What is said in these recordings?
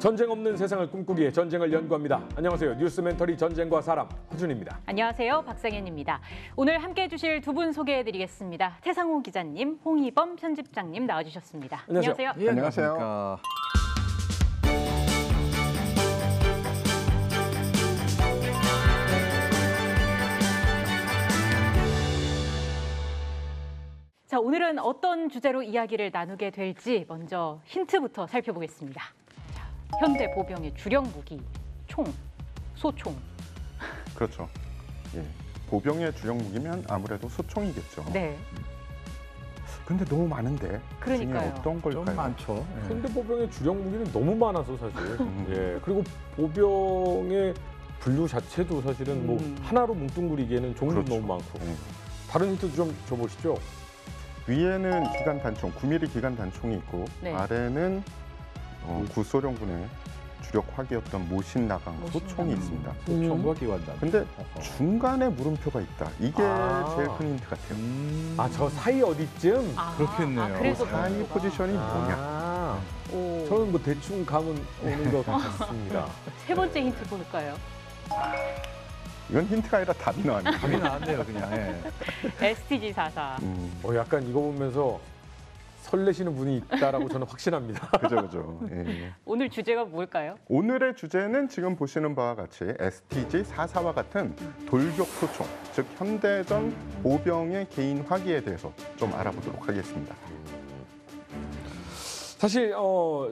전쟁 없는 세상을 꿈꾸기에 전쟁을 연구합니다. 안녕하세요. 뉴스 멘터리 전쟁과 사람 허준입니다. 안녕하세요. 박상현입니다. 오늘 함께해 주실 두 분 소개해드리겠습니다. 태상호 기자님, 홍희범 편집장님 나와주셨습니다. 안녕하세요. 안녕하세요. 예, 안녕하세요. 자, 오늘은 어떤 주제로 이야기를 나누게 될지 먼저 힌트부터 살펴보겠습니다. 자, 현대 보병의 주력 무기, 총, 소총. 그렇죠. 예. 보병의 주력 무기면 아무래도 소총이겠죠. 네. 근데 너무 많은데 그러니까요. 중에 어떤 걸까요? 좀 많죠. 예. 현대 보병의 주력 무기는 너무 많아서 사실. 예. 그리고 보병의 분류 자체도 사실은 뭐 하나로 뭉뚱그리기에는 종류도 그렇죠. 너무 많고. 예. 다른 힌트 좀 줘보시죠. 위에는 기관 단총, 9mm 기관 단총이 있고 네. 아래는 구소련군의 주력 화기였던 모신나강 소총이 있습니다. 소총과 기관단. 근데 중간에 물음표가 있다. 이게 아. 제일 큰 힌트 같아요. 아, 저 사이 어디쯤? 그렇겠네요. 그래서 사이 그런구나. 포지션이 뭐냐? 아, 오. 저는 뭐 대충 감은 오는 것 같습니다. 세 번째 힌트 볼까요? 이건 힌트가 아니라 답이 나왔네요. 답이 나왔네요, 그냥. 예. STG-44. 약간 이거 보면서 설레시는 분이 있다라고 저는 확신합니다. 그죠. 예. 오늘 주제가 뭘까요? 오늘의 주제는 지금 보시는 바와 같이 STG-44와 같은 돌격 소총, 즉 현대전 보병의 개인 화기에 대해서 좀 알아보도록 하겠습니다. 사실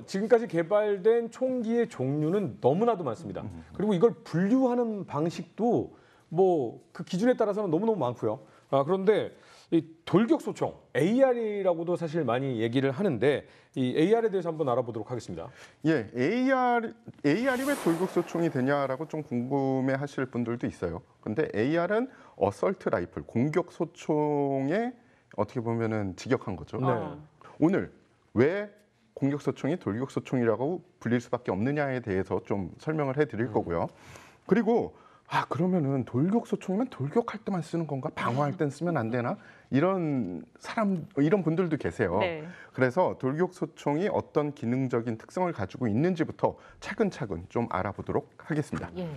지금까지 개발된 총기의 종류는 너무나도 많습니다. 그리고 이걸 분류하는 방식도 뭐 그 기준에 따라서는 너무너무 많고요. 그런데 이 돌격 소총, AR이라고도 사실 많이 얘기를 하는데 이 AR에 대해서 한번 알아보도록 하겠습니다. 예, AR이 왜 돌격 소총이 되냐라고 좀 궁금해하실 분들도 있어요. 근데 AR은 어설트 라이플, 공격 소총에 어떻게 보면은 직역한 거죠. 네. 오늘 왜 공격 소총이 돌격 소총이라고 불릴 수밖에 없느냐에 대해서 좀 설명을 해드릴 거고요. 그리고 그러면은 돌격 소총이면 돌격할 때만 쓰는 건가? 방어할 땐 쓰면 안 되나? 이런 분들도 계세요. 네. 그래서 돌격 소총이 어떤 기능적인 특성을 가지고 있는지부터 차근차근 좀 알아보도록 하겠습니다. 예.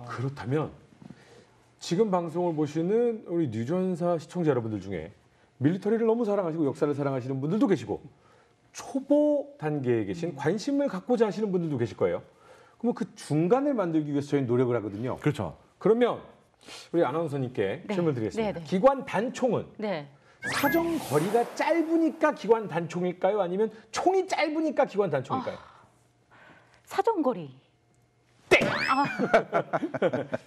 그렇다면 지금 방송을 보시는 우리 뉴전사 시청자 여러분들 중에 밀리터리를 너무 사랑하시고 역사를 사랑하시는 분들도 계시고 초보 단계에 계신 관심을 갖고자 하시는 분들도 계실 거예요. 그러면 그 중간을 만들기 위해서 저희 노력을 하거든요. 그렇죠. 그러면 우리 아나운서님께 네. 질문 드리겠습니다. 네, 네. 기관 단총은 네. 사정 거리가 짧으니까 기관 단총일까요? 아니면 총이 짧으니까 기관 단총일까요? 사정거리.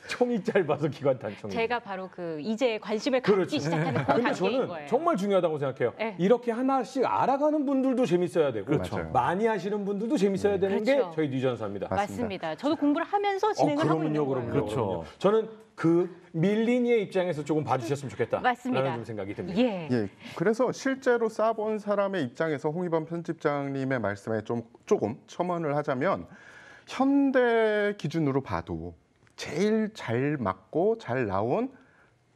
총이 짧아서 기관 단총입니다. 제가 바로 이제 관심을 갖기 그렇죠. 시작하는 그 근데 단계인 저는 거예요. 정말 중요하다고 생각해요. 네. 이렇게 하나씩 알아가는 분들도 재밌어야 되고 그렇죠. 많이 하시는 분들도 재밌어야 되는 그렇죠. 게 저희 뉴전사입니다. 맞습니다. 저도 공부를 하면서 진행을 하고 있는 거예요. 그렇죠. 저는 그 밀리니의 입장에서 조금 봐주셨으면 좋겠다. 맞습니다. 라는 좀 생각이 듭니다. 예. 예, 그래서 실제로 쏴본 사람의 입장에서 홍희범 편집장님의 말씀에 조금 첨언을 하자면 현대 기준으로 봐도 제일 잘 맞고 잘 나온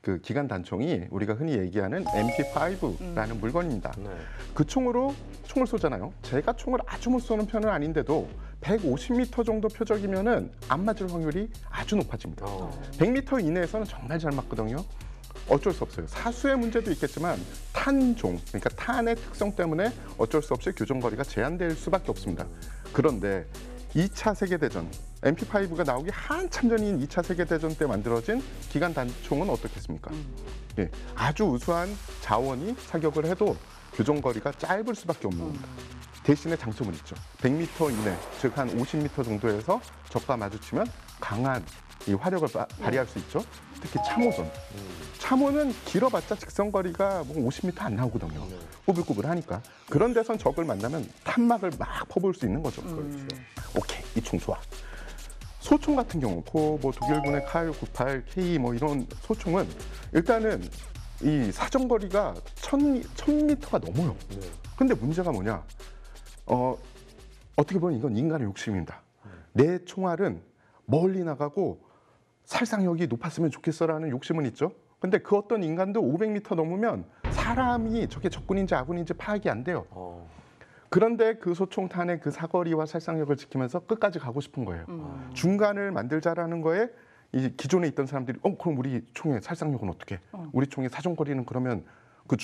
그 기관 단총이 우리가 흔히 얘기하는 MP5라는 물건입니다. 네. 그 총으로 총을 쏘잖아요. 제가 총을 아주 못 쏘는 편은 아닌데도 150m 정도 표적이면은 안 맞을 확률이 아주 높아집니다. 100m 이내에서는 정말 잘 맞거든요. 어쩔 수 없어요. 사수의 문제도 있겠지만 탄종, 그러니까 탄의 특성 때문에 어쩔 수 없이 교전거리가 제한될 수밖에 없습니다. 그런데 2차 세계대전, MP5가 나오기 한참 전인 2차 세계대전 때 만들어진 기관 단총은 어떻겠습니까? 예, 아주 우수한 자원이 사격을 해도 교전거리가 짧을 수밖에 없는 겁니다. 대신에 장점은 있죠. 100m 이내, 즉 한 50m 정도에서 적과 마주치면 강한 이 화력을 발휘할 수 있죠. 특히 참호전. 참호는 길어봤자 직선거리가 뭐 50m 안 나오거든요. 꼬불꼬불하니까. 그런 데선 적을 만나면 탄막을 막 퍼부을 수 있는 거죠. 오케이, 이 총 좋아. 소총 같은 경우, 뭐 독일군의 KA-98, K 뭐 이런 소총은 일단은 이 사정거리가 1000m가 넘어요. 근데 문제가 뭐냐? 어떻게 보면 이건 인간의 욕심입니다. 내 총알은 멀리 나가고 살상력이 높았으면 좋겠어라는 욕심은 있죠. 근데 그 어떤 인간도 500m 넘으면 사람이 저게 적군인지 아군인지 파악이 안 돼요. 그런데 그 소총탄의 그 사거리와 살상력을 지키면서 끝까지 가고 싶은 거예요. 중간을 만들자라는 거에 이 기존에 있던 사람들이 그럼 우리 총의 살상력은 어떻게? 우리 총의 사정거리는 그러면 그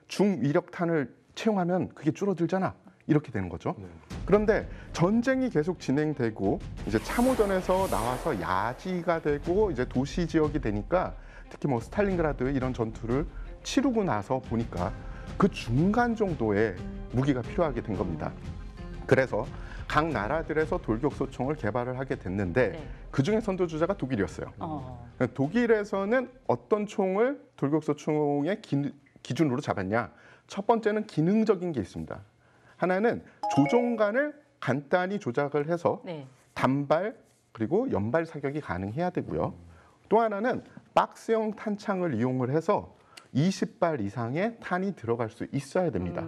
중위력탄을 채용하면 그게 줄어들잖아. 이렇게 되는 거죠. 그런데 전쟁이 계속 진행되고 이제 참호전에서 나와서 야지가 되고 이제 도시 지역이 되니까 특히 뭐 스탈린그라드 이런 전투를 치르고 나서 보니까 그 중간 정도의 무기가 필요하게 된 겁니다. 그래서 각 나라들에서 돌격소총을 개발을 하게 됐는데 네. 그중에 선두주자가 독일이었어요. 독일에서는 어떤 총을 돌격소총의 기준으로 잡았냐? 첫 번째는 기능적인 게 있습니다. 하나는 조종간을 간단히 조작을 해서 네. 단발 그리고 연발 사격이 가능해야 되고요. 또 하나는 박스형 탄창을 이용을 해서 20발 이상의 탄이 들어갈 수 있어야 됩니다.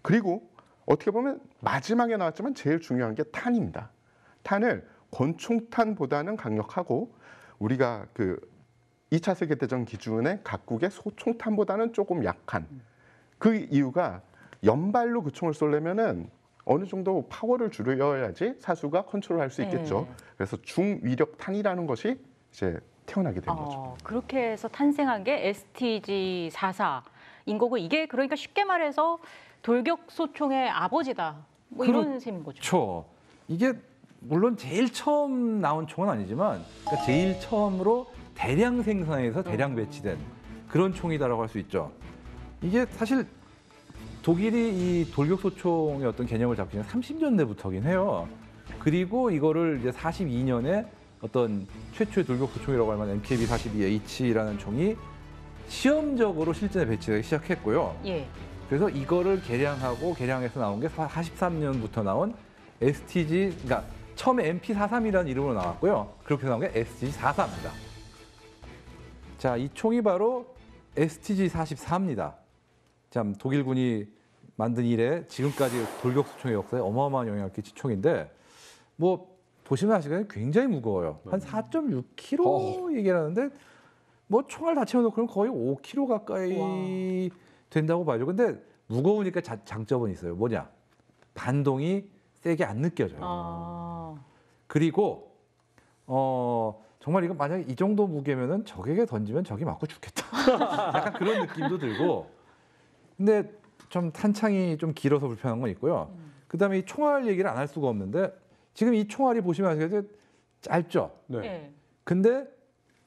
그리고 어떻게 보면 마지막에 나왔지만 제일 중요한 게 탄입니다. 탄을 권총탄보다는 강력하고 우리가 그 2차 세계대전 기준의 각국의 소총탄보다는 조금 약한 그 이유가 연발로 그 총을 쏘려면은 어느 정도 파워를 줄여야지 사수가 컨트롤할 수 있겠죠. 네. 그래서 중위력 탄이라는 것이 이제 태어나게 된 거죠. 그렇게 해서 탄생한 게 STG-44인 거고 이게 그러니까 쉽게 말해서 돌격 소총의 아버지다. 뭐 이런 셈인 거죠. 그렇죠. 이게 물론 제일 처음 나온 총은 아니지만 그러니까 제일 처음으로 대량 생산해서 대량 배치된 그런 총이다라고 할 수 있죠. 이게 사실 독일이 이 돌격소총의 어떤 개념을 잡기는 30년대부터긴 해요. 그리고 이거를 이제 42년에 어떤 최초의 돌격소총이라고 할 만한 MKB-42H라는 총이 시험적으로 실전에 배치되기 시작했고요. 예. 그래서 이거를 개량해서 나온 게 43년부터 나온 STG, 그러니까 처음에 MP43이라는 이름으로 나왔고요. 그렇게 나온 게 STG-44입니다. 자, 이 총이 바로 STG-44입니다. 참 독일군이 만든 이래 지금까지 돌격소총의 역사에 어마어마한 영향을 끼친 총인데 뭐 보시면 아시겠지만 굉장히 무거워요. 한 4.6kg 얘기하는데 뭐 총알 다 채워놓고 거의 5kg 가까이 된다고 봐야죠. 근데 무거우니까 장점은 있어요. 뭐냐? 반동이 세게 안 느껴져요. 그리고 정말 이거 만약에 이 정도 무게면은 적에게 던지면 적이 맞고 죽겠다. 약간 그런 느낌도 들고. 근데 좀 탄창이 좀 길어서 불편한 건 있고요. 그다음에 이 총알 얘기를 안 할 수가 없는데 지금 이 총알이 보시면 아시겠지만 짧죠. 네. 네. 근데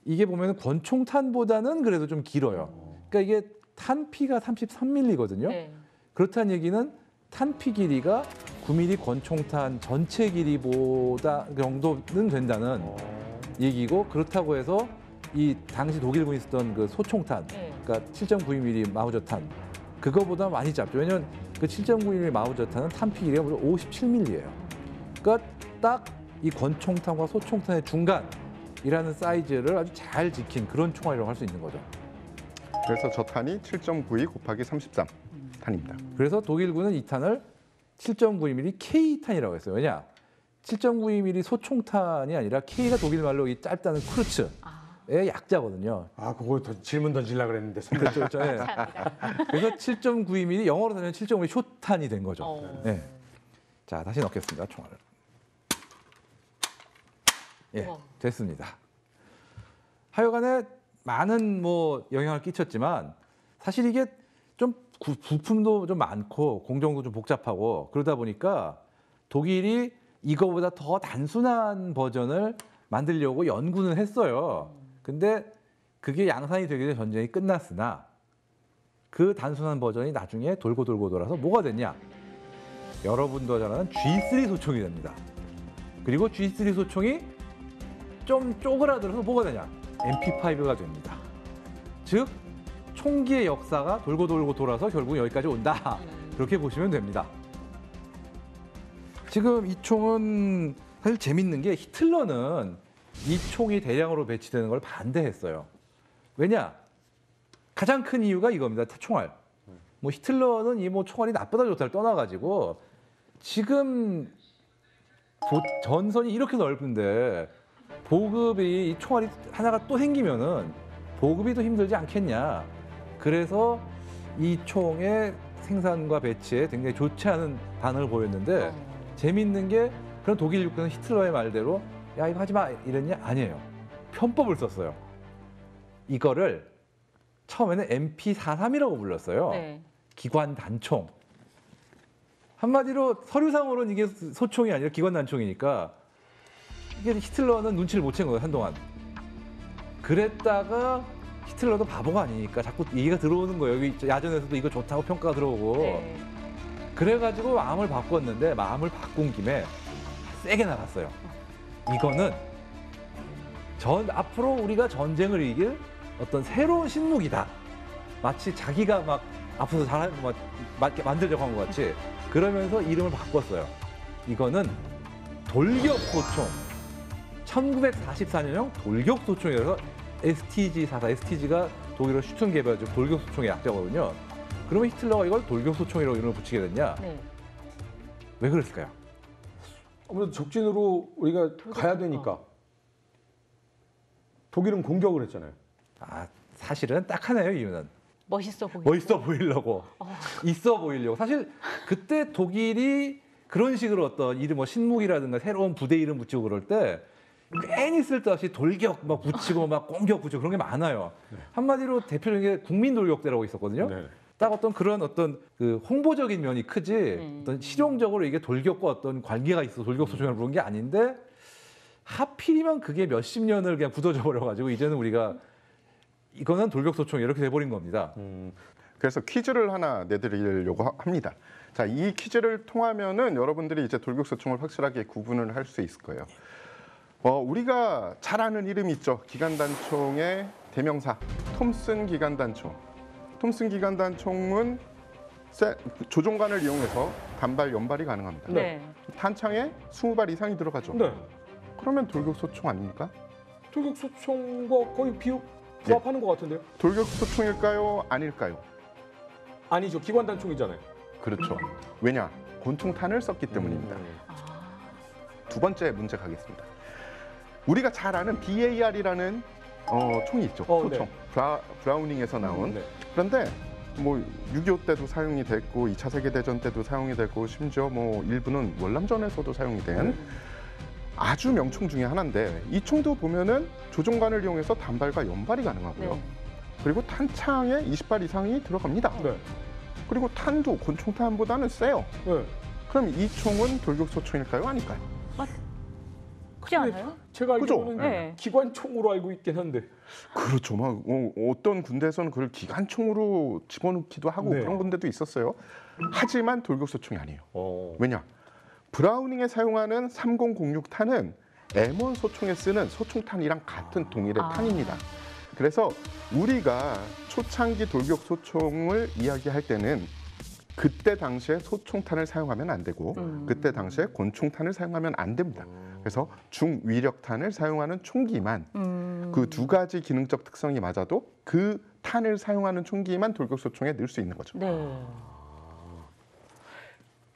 이게 보면 권총탄보다는 그래도 좀 길어요. 그러니까 이게 탄피가 33mm거든요. 네. 그렇다는 얘기는 탄피 길이가 9mm 권총탄 전체 길이보다 정도는 된다는 얘기고 그렇다고 해서 이 당시 독일군이 쓰던 그 소총탄, 네. 그러니까 7.92mm 마우저탄 그거보다 많이 짧죠. 왜냐하면 그 7.92mm 마우저탄은 탄피 길이가 무려 57mm예요. 그러니까 딱 이 권총탄과 소총탄의 중간이라는 사이즈를 아주 잘 지킨 그런 총알이라고 할 수 있는 거죠. 그래서 저 탄이 7.92 곱하기 33 탄입니다. 그래서 독일군은 이 탄을 7.92mm K탄이라고 했어요. 왜냐? 7.92mm 소총탄이 아니라 K가 독일 말로 이 짧다는 크루츠의 약자거든요. 그거 질문 던지려고 그랬는데. 그렇죠, 그렇죠. 예. 그래서 7.92mm 영어로 하면 7.5mm 쇼탄이 된 거죠. 예. 자, 다시 넣겠습니다. 총알을. 예, 됐습니다. 하여간에 많은 뭐 영향을 끼쳤지만 사실 이게 좀 부품도 좀 많고 공정도 좀 복잡하고 그러다 보니까 독일이 이거보다 더 단순한 버전을 만들려고 연구는 했어요. 근데 그게 양산이 되기 전에 전쟁이 끝났으나 그 단순한 버전이 나중에 돌고 돌아서 뭐가 됐냐? 여러분도 잘 아는 G3 소총이 됩니다. 그리고 G3 소총이 좀 쪼그라들어서 뭐가 되냐? MP5가 됩니다. 즉 총기의 역사가 돌고 돌아서 결국 여기까지 온다. 그렇게 보시면 됩니다. 지금 이 총은 사실 재밌는 게 히틀러는 이 총이 대량으로 배치되는 걸 반대했어요. 왜냐? 가장 큰 이유가 이겁니다. 총알. 뭐 히틀러는 이 뭐 총알이 나쁘다 좋다를 떠나가지고 지금 전선이 이렇게 넓은데 보급이 이 총알이 하나가 또 생기면은 보급이 더 힘들지 않겠냐. 그래서 이 총의 생산과 배치에 굉장히 좋지 않은 반응을 보였는데 재미있는 게 그런 독일 육군은 히틀러의 말대로 야 이거 하지 마 이랬냐? 아니에요. 편법을 썼어요. 이거를 처음에는 MP43이라고 불렀어요. 네. 기관 단총. 한마디로 서류상으로는 이게 소총이 아니라 기관 단총이니까 이게 히틀러는 눈치를 못 챈 거예요, 한동안. 그랬다가 히틀러도 바보가 아니니까 자꾸 얘기가 들어오는 거예요. 여기 야전에서도 이거 좋다고 평가가 들어오고. 네. 그래가지고 마음을 바꿨는데 마음을 바꾼 김에 세게 나갔어요. 이거는 앞으로 우리가 전쟁을 이길 어떤 새로운 신무기다. 마치 자기가 막 앞서서 잘하는 거 만들려고 한 것 같이 그러면서 이름을 바꿨어요. 이거는 돌격소총. 1944년형 돌격소총이라서 STG-44, STG가 독일어 슈튼게베어죠. 돌격소총의 약자거든요. 그러면 히틀러가 이걸 돌격소총이라고 이름을 붙이게 됐냐? 네. 왜 그랬을까요? 아무래도 적진으로 우리가 가야 되니까. 독일은 공격을 했잖아요. 사실은 딱 하나예요, 이유는. 멋있어 보이고. 멋있어 보이려고. 있어 보이려고. 사실 그때 독일이 그런 식으로 어떤 이름 신무기라든가 새로운 부대 이름 붙이고 그럴 때 괜히 쓸데없이 돌격 막 붙이고 막 공격 붙이고 그런 게 많아요. 한마디로 대표적인 게 국민돌격대라고 있었거든요. 네. 딱 그런 어떤 그 홍보적인 면이 크지 어떤 실용적으로 이게 돌격과 어떤 관계가 있어 돌격소총이라고 부른 게 아닌데 하필이면 그게 몇십 년을 그냥 굳어져 버려가지고 이제는 우리가 이거는 돌격소총 이렇게 돼버린 겁니다. 그래서 퀴즈를 하나 내드리려고 합니다. 자, 이 퀴즈를 통하면은 여러분들이 이제 돌격소총을 확실하게 구분을 할 수 있을 거예요. 우리가 잘 아는 이름이 있죠. 기관단총의 대명사 톰슨 기관단총. 톰슨 기관단총은 조종관을 이용해서 단발 연발이 가능합니다. 네. 탄창에 20발 이상이 들어가죠. 네. 그러면 돌격소총 아닙니까? 돌격소총과 거의 부합하는 것 같은데요? 돌격소총일까요? 아닐까요? 아니죠. 기관단총이잖아요. 그렇죠. 왜냐? 권총탄을 썼기 때문입니다. 두 번째 문제 가겠습니다. 우리가 잘 아는 BAR이라는 총이 있죠. 소총. 네. 브라우닝에서 나온. 네. 그런데 뭐 6.25 때도 사용이 됐고 2차 세계대전 때도 사용이 되고 심지어 뭐 일부는 월남전에서도 사용이 된 아주 명총 중에 하나인데 이 총도 보면은 조종관을 이용해서 단발과 연발이 가능하고요. 네. 그리고 탄창에 20발 이상이 들어갑니다. 네. 그리고 탄도 권총탄보다는 세요. 네. 그럼 이 총은 돌격소총일까요? 아닐까요? 그렇지 않아요? 제가 알기로는 그죠? 네. 기관총으로 알고 있긴 한데. 그렇죠. 막 어떤 군대에서는 그걸 기관총으로 집어넣기도 하고 네. 그런 군대도 있었어요. 하지만 돌격소총이 아니에요. 어. 왜냐? 브라우닝에 사용하는 3006 탄은 M1 소총에 쓰는 소총탄이랑 같은 동일의 탄입니다. 그래서 우리가 초창기 돌격소총을 이야기할 때는 그때 당시에 소총탄을 사용하면 안 되고 그때 당시에 권총탄을 사용하면 안 됩니다. 그래서 중위력탄을 사용하는 총기만 그 두 가지 기능적 특성이 맞아도 그 탄을 사용하는 총기만 돌격소총에 넣을 수 있는 거죠. 네.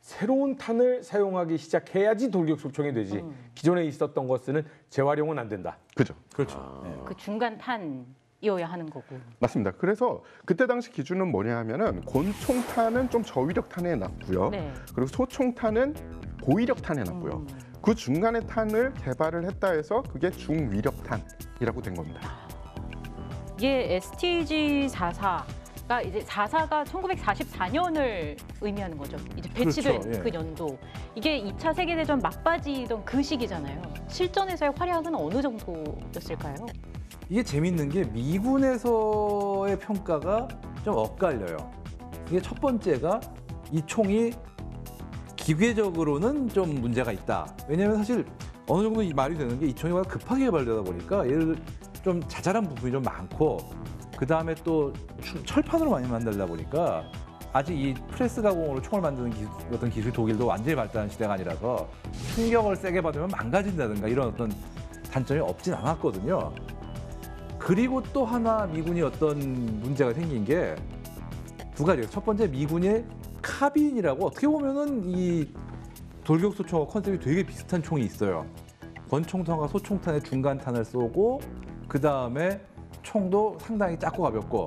새로운 탄을 사용하기 시작해야지 돌격소총이 되지. 기존에 있었던 것은 재활용은 안 된다. 그죠? 그렇죠. 그 중간 탄이어야 하는 거고. 맞습니다. 그래서 그때 당시 기준은 뭐냐 하면은 권총탄은 좀 저위력 탄에 놨고요. 네. 그리고 소총탄은 고위력 탄에 놨고요. 그 중간의 탄을 개발을 했다 해서 그게 중위력탄이라고 된 겁니다. 이게 STG-44가 이제 44가 1944년을 의미하는 거죠. 이제 배치된 그렇죠, 예. 그 연도. 이게 2차 세계대전 막바지던 그 시기잖아요. 실전에서의 활약은 어느 정도였을까요? 이게 재밌는 게 미군에서의 평가가 좀 엇갈려요. 이게 첫 번째가 이 총이 기계적으로는 좀 문제가 있다. 왜냐하면 사실 어느 정도 말이 되는 게 이 총이 급하게 개발되다 보니까 얘를 좀 자잘한 부분이 좀 많고 그 다음에 또 철판으로 많이 만들다 보니까 아직 이 프레스 가공으로 총을 만드는 어떤 기술이 독일도 완전히 발달한 시대가 아니라서 충격을 세게 받으면 망가진다든가 이런 어떤 단점이 없진 않았거든요. 그리고 또 하나 미군이 어떤 문제가 생긴 게 두 가지예요. 첫 번째 미군의 카빈이라고 어떻게 보면은 이 돌격소총과 컨셉이 되게 비슷한 총이 있어요. 권총탄과 소총탄의 중간탄을 쏘고 그 다음에 총도 상당히 작고 가볍고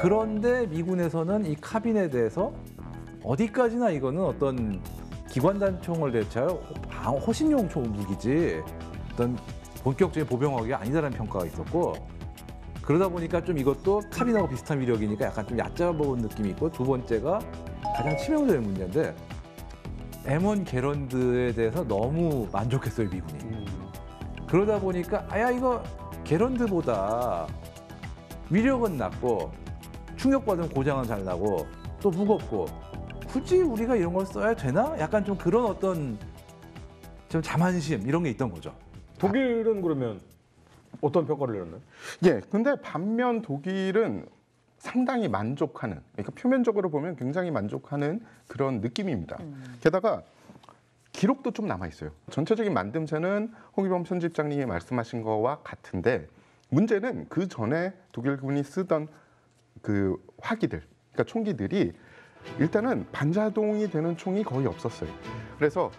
그런데 미군에서는 이 카빈에 대해서 어디까지나 이거는 어떤 기관단총을 대체할 호신용 무기지 어떤 본격적인 보병화기가 아니다라는 평가가 있었고, 그러다 보니까 좀 이것도 카빈하고 비슷한 위력이니까 약간 좀 얕잡아본 느낌이 있고, 두 번째가 가장 치명적인 문제인데 M1 게런드에 대해서 너무 만족했어요, 미군이. 그러다 보니까 아야 이거 게런드보다 위력은 낮고 충격받으면 고장은 잘 나고 또 무겁고 굳이 우리가 이런 걸 써야 되나? 약간 좀 그런 어떤 좀 자만심 이런 게 있던 거죠. 독일은 그러면 어떤 평가를 내렸나요? 예, 근데 반면 독일은 상당히 만족하는, 그러니까 표면적으로 보면 굉장히 만족하는 그런 느낌입니다. 게다가 기록도 좀 남아 있어요. 전체적인 만듦새는 홍위범 편집장님이 말씀하신 거와 같은데, 문제는 그 전에 독일군이 쓰던 그 화기들, 그러니까 총기들이 일단은 반자동이 되는 총이 거의 없었어요. 그래서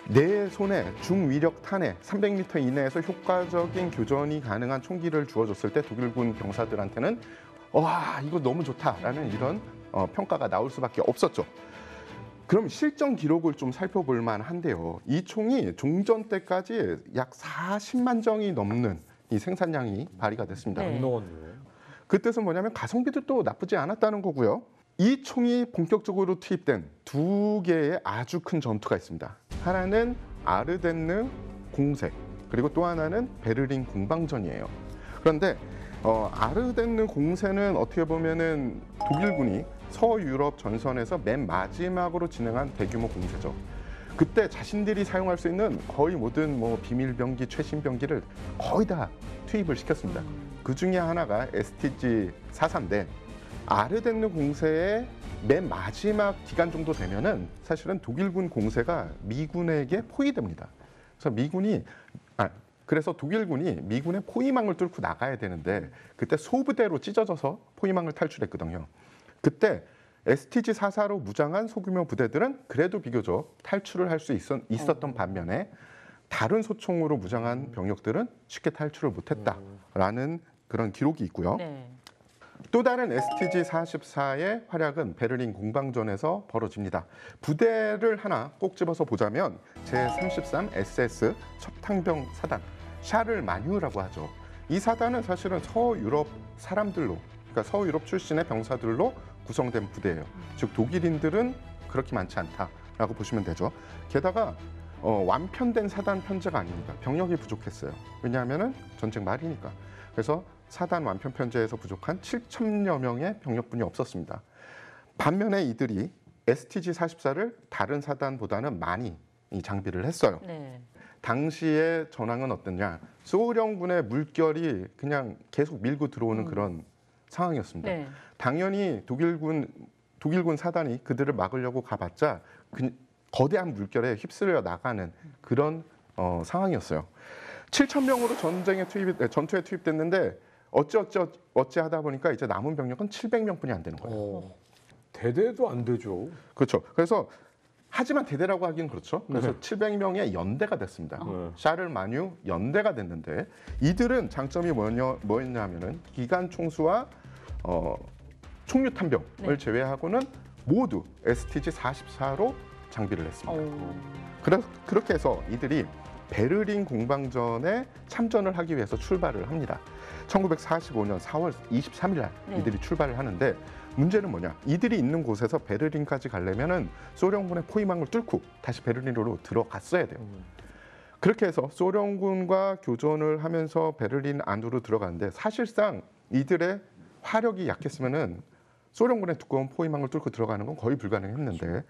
내 손에 중위력 탄에 300m 이내에서 효과적인 교전이 가능한 총기를 주어줬을 때 독일군 병사들한테는 와 이거 너무 좋다라는 이런 평가가 나올 수밖에 없었죠. 그럼 실전 기록을 좀 살펴볼 만한데요. 이 총이 종전 때까지 약 40만 정이 넘는 이 생산량이 발휘가 됐습니다. 네. 그 뜻은 뭐냐면 가성비도 또 나쁘지 않았다는 거고요. 이 총이 본격적으로 투입된 두 개의 아주 큰 전투가 있습니다. 하나는 아르덴느 공세, 그리고 또 하나는 베를린 공방전이에요. 그런데 아르덴느 공세는 어떻게 보면은 독일군이 서유럽 전선에서 맨 마지막으로 진행한 대규모 공세죠. 그때 자신들이 사용할 수 있는 거의 모든 뭐 비밀병기, 최신병기를 거의 다 투입을 시켰습니다. 그 중에 하나가 STG-43인데 아르덴느 공세의 맨 마지막 기간 정도 되면은 사실은 독일군 공세가 미군에게 포위됩니다. 그래서 독일군이 미군의 포위망을 뚫고 나가야 되는데 그때 소부대로 찢어져서 포위망을 탈출했거든요. 그때 STG-44로 무장한 소규모 부대들은 그래도 비교적 탈출을 할 수 있었던 반면에 다른 소총으로 무장한 병력들은 쉽게 탈출을 못했다라는 그런 기록이 있고요. 네. 또 다른 STG-44의 활약은 베를린 공방전에서 벌어집니다. 부대를 하나 꼭 집어서 보자면 제33SS 첩탕병 사단, 샤를 마뉴라고 하죠. 이 사단은 사실은 서유럽 사람들로, 그러니까 서유럽 출신의 병사들로 구성된 부대예요. 즉 독일인들은 그렇게 많지 않다라고 보시면 되죠. 게다가 완편된 사단 편제가 아닙니다. 병력이 부족했어요. 왜냐하면은 전쟁 말이니까. 그래서 사단 완편 편제에서 부족한 7,000여 명의 병력분이 없었습니다. 반면에 이들이 STG-44를 다른 사단보다는 많이 장비를 했어요. 네. 당시의 전황은 어땠냐? 소련군의 물결이 그냥 계속 밀고 들어오는 그런 상황이었습니다. 네. 당연히 독일군 사단이 그들을 막으려고 가봤자 거대한 물결에 휩쓸려 나가는 그런 상황이었어요. 7,000명으로 전투에 투입됐는데 어찌하다 보니까 이제 남은 병력은 700명뿐이 안 되는 거예요. 대대도 안 되죠. 그렇죠. 그래서 하지만 대대라고 하긴 그렇죠. 그래서 700명의 연대가 됐습니다. 샤를 마뉴 연대가 됐는데 이들은 장점이 뭐였냐면은 기관 총수와 총류 탐병을 제외하고는 모두 STG-44로 장비를 했습니다. 그렇게 해서 이들이 베를린 공방전에 참전을 하기 위해서 출발을 합니다. 1945년 4월 23일 날 이들이 출발을 하는데 문제는 뭐냐? 이들이 있는 곳에서 베를린까지 가려면은 소련군의 포위망을 뚫고 다시 베를린으로 들어갔어야 돼요. 그렇게 해서 소련군과 교전을 하면서 베를린 안으로 들어갔는데 사실상 이들의 화력이 약했으면은 소련군의 두꺼운 포위망을 뚫고 들어가는 건 거의 불가능했는데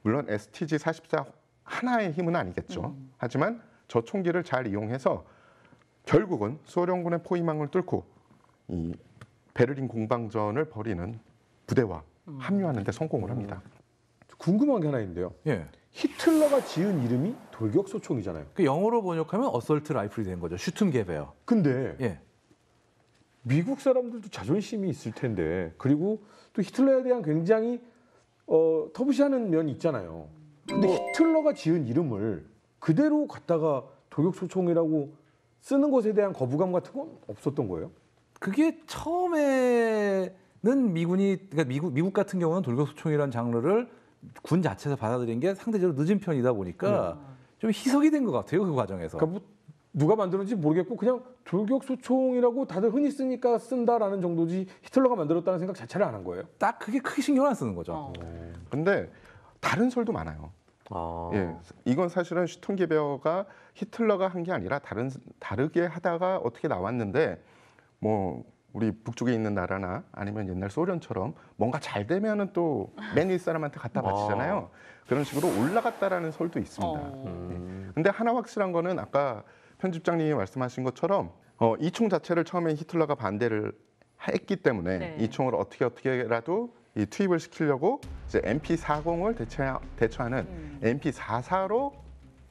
물론 STG-44 하나의 힘은 아니겠죠. 하지만 저 총기를 잘 이용해서 결국은 소련군의 포위망을 뚫고 이 베를린 공방전을 벌이는 부대와 합류하는 데 성공을 합니다. 궁금한 게 하나 있는데요. 예. 히틀러가 지은 이름이 돌격소총이잖아요. 그 영어로 번역하면 어설트 라이플이 된 거죠. 슈튼게베어. 근데 예. 미국 사람들도 자존심이 있을 텐데, 그리고 또 히틀러에 대한 굉장히 터부시하는 면이 있잖아요. 근데 히틀러가 지은 이름을 그대로 갖다가 돌격소총이라고 쓰는 것에 대한 거부감 같은 건 없었던 거예요? 그게 처음에 미군이 그러니까 미국 같은 경우는 돌격소총이라는 장르를 군 자체에서 받아들인 게 상대적으로 늦은 편이다 보니까 좀 희석이 된 것 같아요 그 과정에서. 그러니까 뭐 누가 만들었는지 모르겠고 그냥 돌격소총이라고 다들 흔히 쓰니까 쓴다라는 정도지 히틀러가 만들었다는 생각 자체를 안 한 거예요. 딱 그게 크게 신경 안 쓰는 거죠. 근데 다른 설도 많아요. 예, 이건 사실은 슈통게베어가 히틀러가 한 게 아니라 다르게 하다가 어떻게 나왔는데 뭐 우리 북쪽에 있는 나라나 아니면 옛날 소련처럼 뭔가 잘 되면은 또 맨 윗사람한테 갖다 바치잖아요. 그런 식으로 올라갔다라는 설도 있습니다. 근데 하나 확실한 거는 아까 편집장님이 말씀하신 것처럼 이 총 자체를 처음에 히틀러가 반대를 했기 때문에 네. 이 총을 어떻게라도 이 투입을 시키려고 이제 MP40을 대처하는 MP44로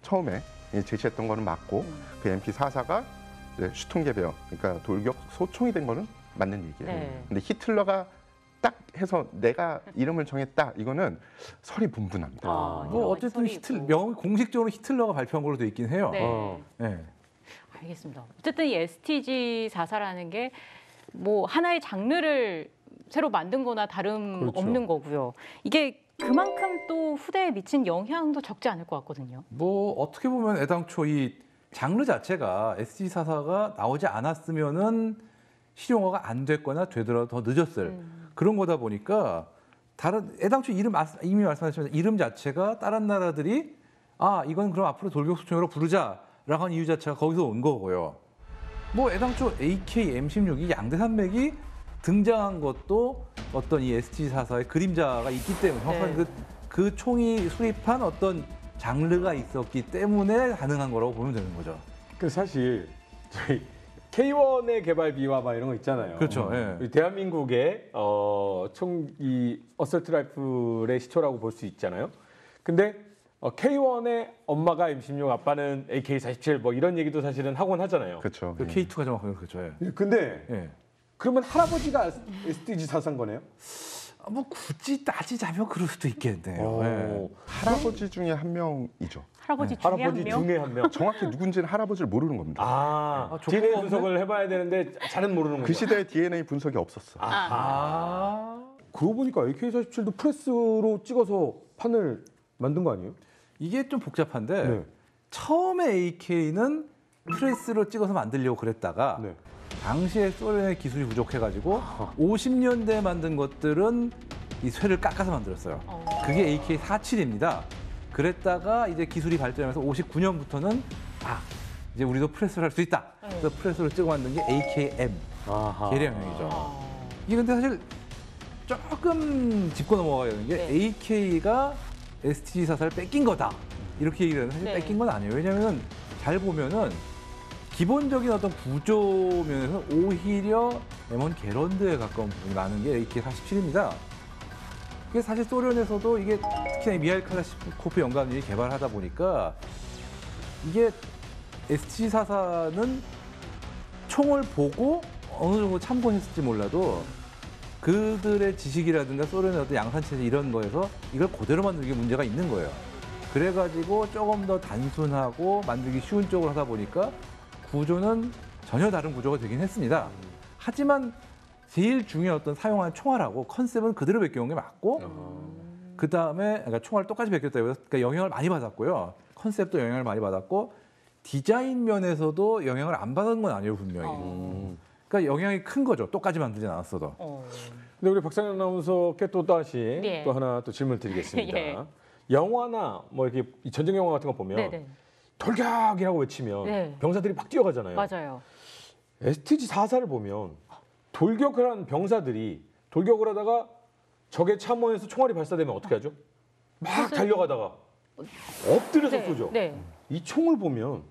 처음에 제시했던 거는 맞고 그 MP44가 이제 슈통게베어 그러니까 돌격 소총이 된 거는 맞는 얘기예요. 네. 근데 히틀러가 딱 해서 내가 이름을 정했다 이거는 설이 분분합니다. 뭐 어쨌든 공식적으로 히틀러가 발표한 걸로 돼 있긴 해요. 네. 네. 알겠습니다. 어쨌든 이 STG-44라는 게 뭐 하나의 장르를 새로 만든 거나 다름 없는 거고요. 이게 그만큼 또 후대에 미친 영향도 적지 않을 것 같거든요. 뭐 어떻게 보면 애당초 이 장르 자체가 STG-44가 나오지 않았으면은 실용화가 안 됐거나 되더라도 더 늦었을 그런 거다 보니까 애당초 이미 말씀하셨지만 이름 자체가 다른 나라들이 이건 그럼 앞으로 돌격소총으로 부르자라고 한 이유 자체가 거기서 온 거고요. 뭐 애당초 AK M16이 양대산맥이 등장한 것도 어떤 이 STG-44의 그림자가 있기 때문에 네. 그 총이 수립한 어떤 장르가 있었기 때문에 가능한 거라고 보면 되는 거죠. 그 사실 저희 K1의 개발비와 막 이런 거 있잖아요. 그렇죠. 예. 대한민국의 이 어설트 라이플의 시초라고 볼 수 있잖아요. 근데 K1의 엄마가 M16, 아빠는 AK-47 뭐 이런 얘기도 사실은 하곤 하잖아요. 그렇죠. 그 K2가 정확하게 그렇죠. 예. 근데 예. 그러면 할아버지가 STG-44인 거네요? 뭐 굳이 따지자면 그럴 수도 있겠네요. 예. 할아버지 중에 한 명이죠. 할아버지 중에 할아버지 한 명? 중에 한 명. 정확히 누군지는 할아버지를 모르는 겁니다. DNA 조건가 분석을 해봐야 되는데 잘은 모르는 그 거죠. 시대에 DNA 분석이 없었어. 그러고 보니까 AK-47도 프레스로 찍어서 판을 만든 거 아니에요? 이게 좀 복잡한데 네. 처음에 AK는 프레스로 찍어서 만들려고 그랬다가 네. 당시에 소련의 기술이 부족해가지고 50년대에 만든 것들은 이 쇠를 깎아서 만들었어요. 그게 AK-47입니다. 그랬다가 이제 기술이 발전하면서 59년부터는 이제 우리도 프레스를 할 수 있다. 그래서 프레스로 찍어 만든 게 AKM 개량형이죠. 이게 근데 사실 조금 짚고 넘어가야 되는 게 AK가 STG-44를 뺏긴 거다. 이렇게 얘기를 하는데 사실 뺏긴 건 아니에요. 왜냐하면 잘 보면은 기본적인 어떤 구조 면에서 오히려 M1 게런드에 가까운 부분이 많은 게 AK-47입니다. 이게 사실 소련에서도 이게 특히나 미하일 칼라시코프 연구원이 개발하다 보니까 이게 STG-44는 총을 보고 어느 정도 참고했을지 몰라도 그들의 지식이라든가 소련의 어떤 양산체제 이런 거에서 이걸 그대로 만들기 문제가 있는 거예요. 그래가지고 조금 더 단순하고 만들기 쉬운 쪽으로 하다 보니까 구조는 전혀 다른 구조가 되긴 했습니다. 하지만 제일 중요한 어떤 사용한 총알하고 컨셉은 그대로 베껴온 게 맞고 그 다음에 그러니까 총알 똑같이 베꼈다고 해서 그러니까 영향을 많이 받았고요. 컨셉도 영향을 많이 받았고 디자인 면에서도 영향을 안 받은 건 아니에요 분명히. 그러니까 영향이 큰 거죠. 똑같이 만들진 않았어도. 근데 우리 박상현 아나운서께 또 다시 예. 또 하나 또 질문을 드리겠습니다. 예. 영화나 뭐 이렇게 전쟁 영화 같은 거 보면 네네. 돌격이라고 외치면 네. 병사들이 막 뛰어가잖아요. 맞아요. STG-44를 보면 돌격을 한 병사들이 돌격을 하다가 적의 참호에서 총알이 발사되면 어떻게 하죠? 막 달려가다가 엎드려서 네. 쏘죠. 네. 이 총을 보면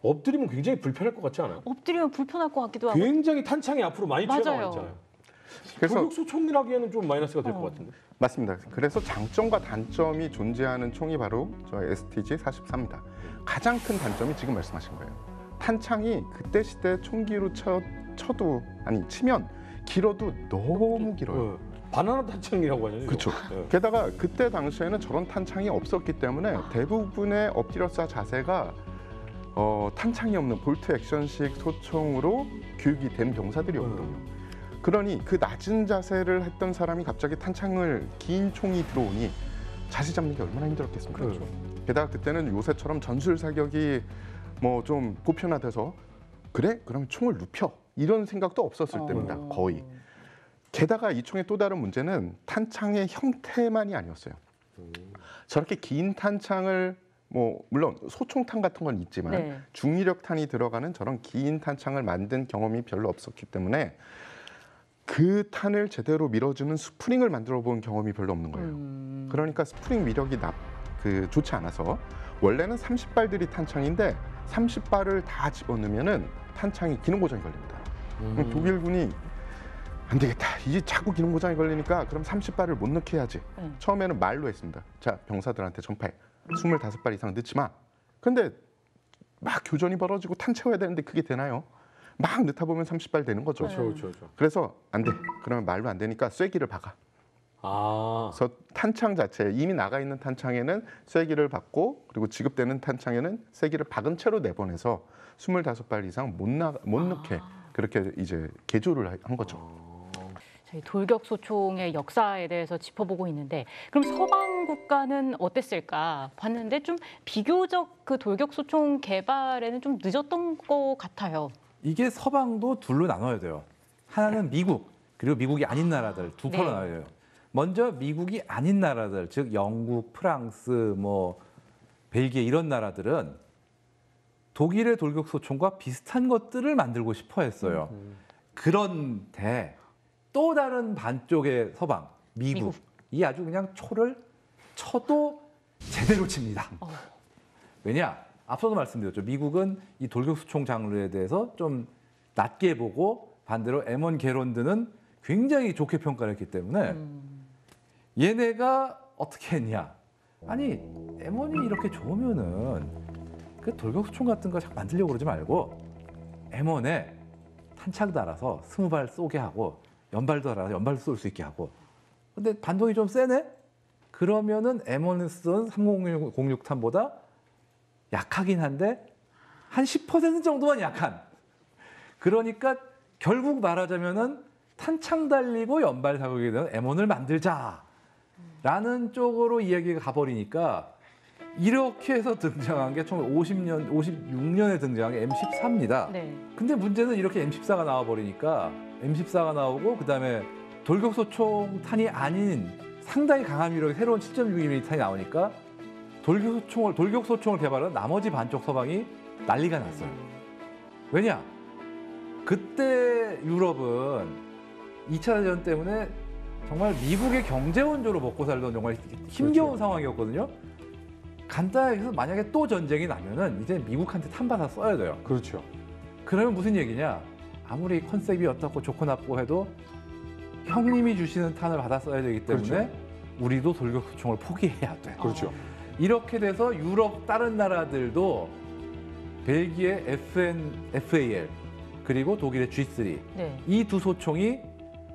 엎드리면 굉장히 불편할 것 같지 않아요? 엎드리면 불편할 것 같기도 하고. 굉장히 탄창이 앞으로 많이 맞아요. 튀어나와 있잖아요. 그래서 돌격소총이라기에는 좀 마이너스가 될 것 같은데. 맞습니다. 그래서 장점과 단점이 존재하는 총이 바로 저 STG-44입니다. 가장 큰 단점이 지금 말씀하신 거예요. 탄창이 그때 시대 총기로 치면 길어도 너무 길어요. 바나나 탄창이라고 하죠. 그렇죠. 게다가 그때 당시에는 저런 탄창이 없었기 때문에 대부분의 엎드려 쏴 자세가 탄창이 없는 볼트 액션식 소총으로 교육이 된 병사들이었거든요. 그러니 그 낮은 자세를 했던 사람이 갑자기 탄창을 긴 총이 들어오니 자세 잡는 게 얼마나 힘들었겠습니까? 그렇죠. 게다가 그때는 요새처럼 전술 사격이 뭐 좀 보편화돼서 그래? 그러면 총을 눕혀 이런 생각도 없었을 때입니다. 거의. 게다가 이 총의 또 다른 문제는 탄창의 형태만이 아니었어요. 저렇게 긴 탄창을 뭐 물론 소총탄 같은 건 있지만 네. 중위력탄이 들어가는 저런 긴 탄창을 만든 경험이 별로 없었기 때문에 그 탄을 제대로 밀어주는 스프링을 만들어 본 경험이 별로 없는 거예요. 그러니까 스프링 위력이 좋지 않아서 원래는 30발들이 탄창인데 30발을 다 집어넣으면은 탄창이 기능 고장이 걸립니다. 그럼 독일군이 안 되겠다. 이제 자꾸 기능 고장이 걸리니까 그럼 30발을 못 넣게 해야지. 처음에는 말로 했습니다. 자, 병사들한테 전파해. 25발 이상 넣지 마. 근데 막 교전이 벌어지고 탄 채워야 되는데 그게 되나요? 막 넣다 보면 30발 되는 거죠. 그렇죠. 그래서 안 돼. 그러면 말로 안 되니까 쐐기를 박아. 그래서 탄창 자체 이미 나가 있는 탄창에는 쐐기를 박고 그리고 지급되는 탄창에는 쐐기를 박은 채로 내보내서 25발 이상 못 넣게 그렇게 이제 개조를 한 거죠. 저희 돌격 소총의 역사에 대해서 짚어보고 있는데 그럼 서방 국가는 어땠을까 봤는데 좀 비교적 그 돌격 소총 개발에는 좀 늦었던 것 같아요. 이게 서방도 둘로 나눠야 돼요. 하나는 미국, 그리고 미국이 아닌 나라들 두 파로 네. 나눠야 돼요. 먼저 미국이 아닌 나라들, 즉 영국, 프랑스, 뭐 벨기에 이런 나라들은 독일의 돌격 소총과 비슷한 것들을 만들고 싶어 했어요. 그런데 또 다른 반쪽의 서방, 미국이 아주 그냥 초를 쳐도 제대로 칩니다. 왜냐? 앞서도 말씀드렸죠. 미국은 이 돌격 소총 장르에 대해서 좀 낮게 보고 반대로 M1 게론드는 굉장히 좋게 평가를 했기 때문에 얘네가 어떻게 했냐? 아니 M1이 이렇게 좋으면은 그 돌격 소총 같은 거 자꾸 만들려고 그러지 말고 M1에 탄창 달아서 20발 쏘게 하고 연발도 달아서 연발도 쏠 수 있게 하고. 근데 반동이 좀 세네? 그러면은 M1을 쓴 3006탄보다 약하긴 한데 한 10% 정도만 약한. 그러니까 결국 말하자면은 탄창 달리고 연발 사격이 되는 M1을 만들자라는 쪽으로 이야기가 가버리니까 이렇게 해서 등장한 게 56년에 등장한 게 M14입니다. 네. 근데 문제는 이렇게 M14가 나와버리니까 M14가 나오고 그다음에 돌격소총 탄이 아닌 상당히 강한 위력의 새로운 7.62mm 탄이 나오니까 돌격소총을 개발한 나머지 반쪽 서방이 난리가 났어요. 왜냐? 그때 유럽은 2차 대전 때문에 정말 미국의 경제 원조로 먹고 살던 정말 힘겨운 상황이었거든요. 간단하게 해서 만약에 또 전쟁이 나면은 이제 미국한테 탄 받아 써야 돼요. 그렇죠. 그러면 무슨 얘기냐? 아무리 컨셉이 어떻고 좋고 나쁘고 해도 형님이 주시는 탄을 받아 써야 되기 때문에 그렇죠. 우리도 돌격소총을 포기해야 돼. 그렇죠. 이렇게 돼서 유럽 다른 나라들도 벨기에 FAL 그리고 독일의 G3 네. 이 두 소총이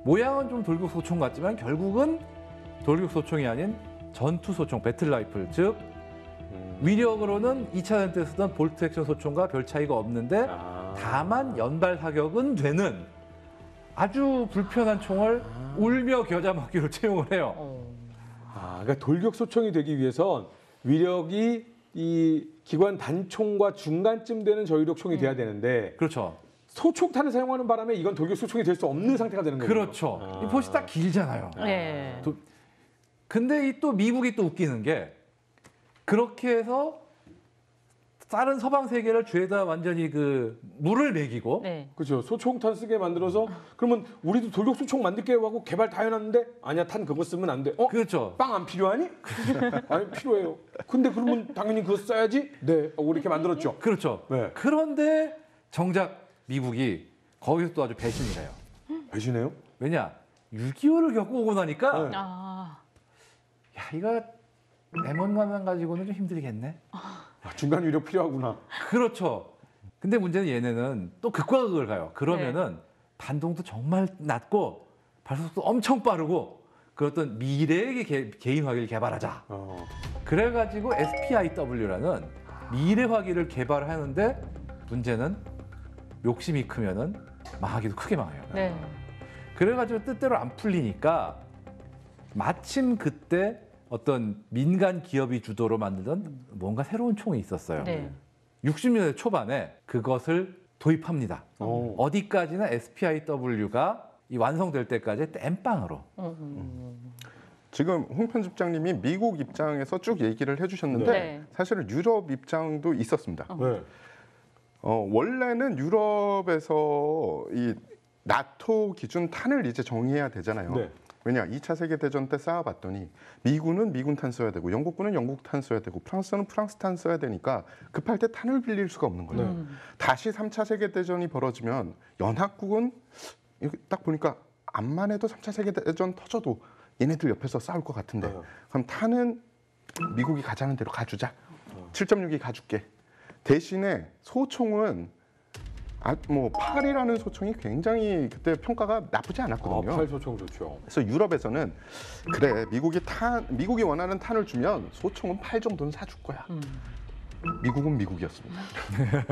모양은 좀 돌격소총 같지만 결국은 돌격소총이 아닌 전투소총, 배틀라이플 즉 위력으로는 2차 대전 때 쓰던 볼트 액션 소총과 별 차이가 없는데 다만 연발 사격은 되는 아주 불편한 총을 울며 겨자 먹기로 채용을 해요. 그러니까 돌격 소총이 되기 위해선 위력이 이 기관 단총과 중간쯤 되는 저위력 총이 돼야 되는데 그렇죠. 소총탄을 사용하는 바람에 이건 돌격 소총이 될 수 없는 상태가 되는 거예요. 그렇죠. 이 보시 딱 길잖아요. 네. 근데 이 또 미국이 또 웃기는 게 그렇게 해서 다른 서방 세계를 죄다 완전히 그 물을 먹이고 네. 그렇죠. 소총탄 쓰게 만들어서 그러면 우리도 돌격 소총 만들게 하고 개발 다 해놨는데 아니야 탄 그거 쓰면 안 돼. 그렇죠. 빵 안 필요하니? 아니 필요해요. 근데 그러면 당연히 그거 써야지. 네. 이렇게 만들었죠. 그렇죠. 네. 그런데 정작 미국이 거기서 또 아주 배신을 해요. 배신해요? 왜냐? 6.25를 겪고 오고 나니까 네. 아, 야 이거 M1만 가지고는 좀 힘들겠네. 중간 위력 필요하구나. 그렇죠. 근데 문제는 얘네는 또 극과 극을 가요. 그러면은 반동도 정말 낮고 발속도 엄청 빠르고 그 어떤 미래의 개인 화기를 개발하자. 그래가지고 SPIW라는 미래 화기를 개발하는데 문제는 욕심이 크면은 망하기도 크게 망해요. 네. 그래가지고 뜻대로 안 풀리니까 마침 그때 어떤 민간 기업이 주도로 만들던 뭔가 새로운 총이 있었어요. 네. 60년대 초반에 그것을 도입합니다. 어디까지나 SPIW가 이 완성될 때까지 땜빵으로. 지금 홍 편집장님이 미국 입장에서 쭉 얘기를 해주셨는데 네. 사실은 유럽 입장도 있었습니다. 네. 원래는 유럽에서 이 나토 기준 탄을 이제 정해야 되잖아요. 네. 왜냐, 2차 세계대전 때 쌓아봤더니 미군은 미군 탄 써야 되고 영국군은 영국 탄 써야 되고 프랑스는 프랑스 탄 써야 되니까 급할 때 탄을 빌릴 수가 없는 거예요. 다시 3차 세계대전이 벌어지면 연합국은 이렇게 딱 보니까 암만 해도 3차 세계대전 터져도 얘네들 옆에서 싸울 것 같은데 그럼 탄은 미국이 가자는 대로 가주자. 7.6이 가줄게. 대신에 소총은 뭐 팔이라는 소총이 굉장히 그때 평가가 나쁘지 않았거든요. 팔 소총 좋죠. 그래서 유럽에서는 그래 미국이 원하는 탄을 주면 소총은 8 정도는 사줄 거야. 미국은 미국이었습니다.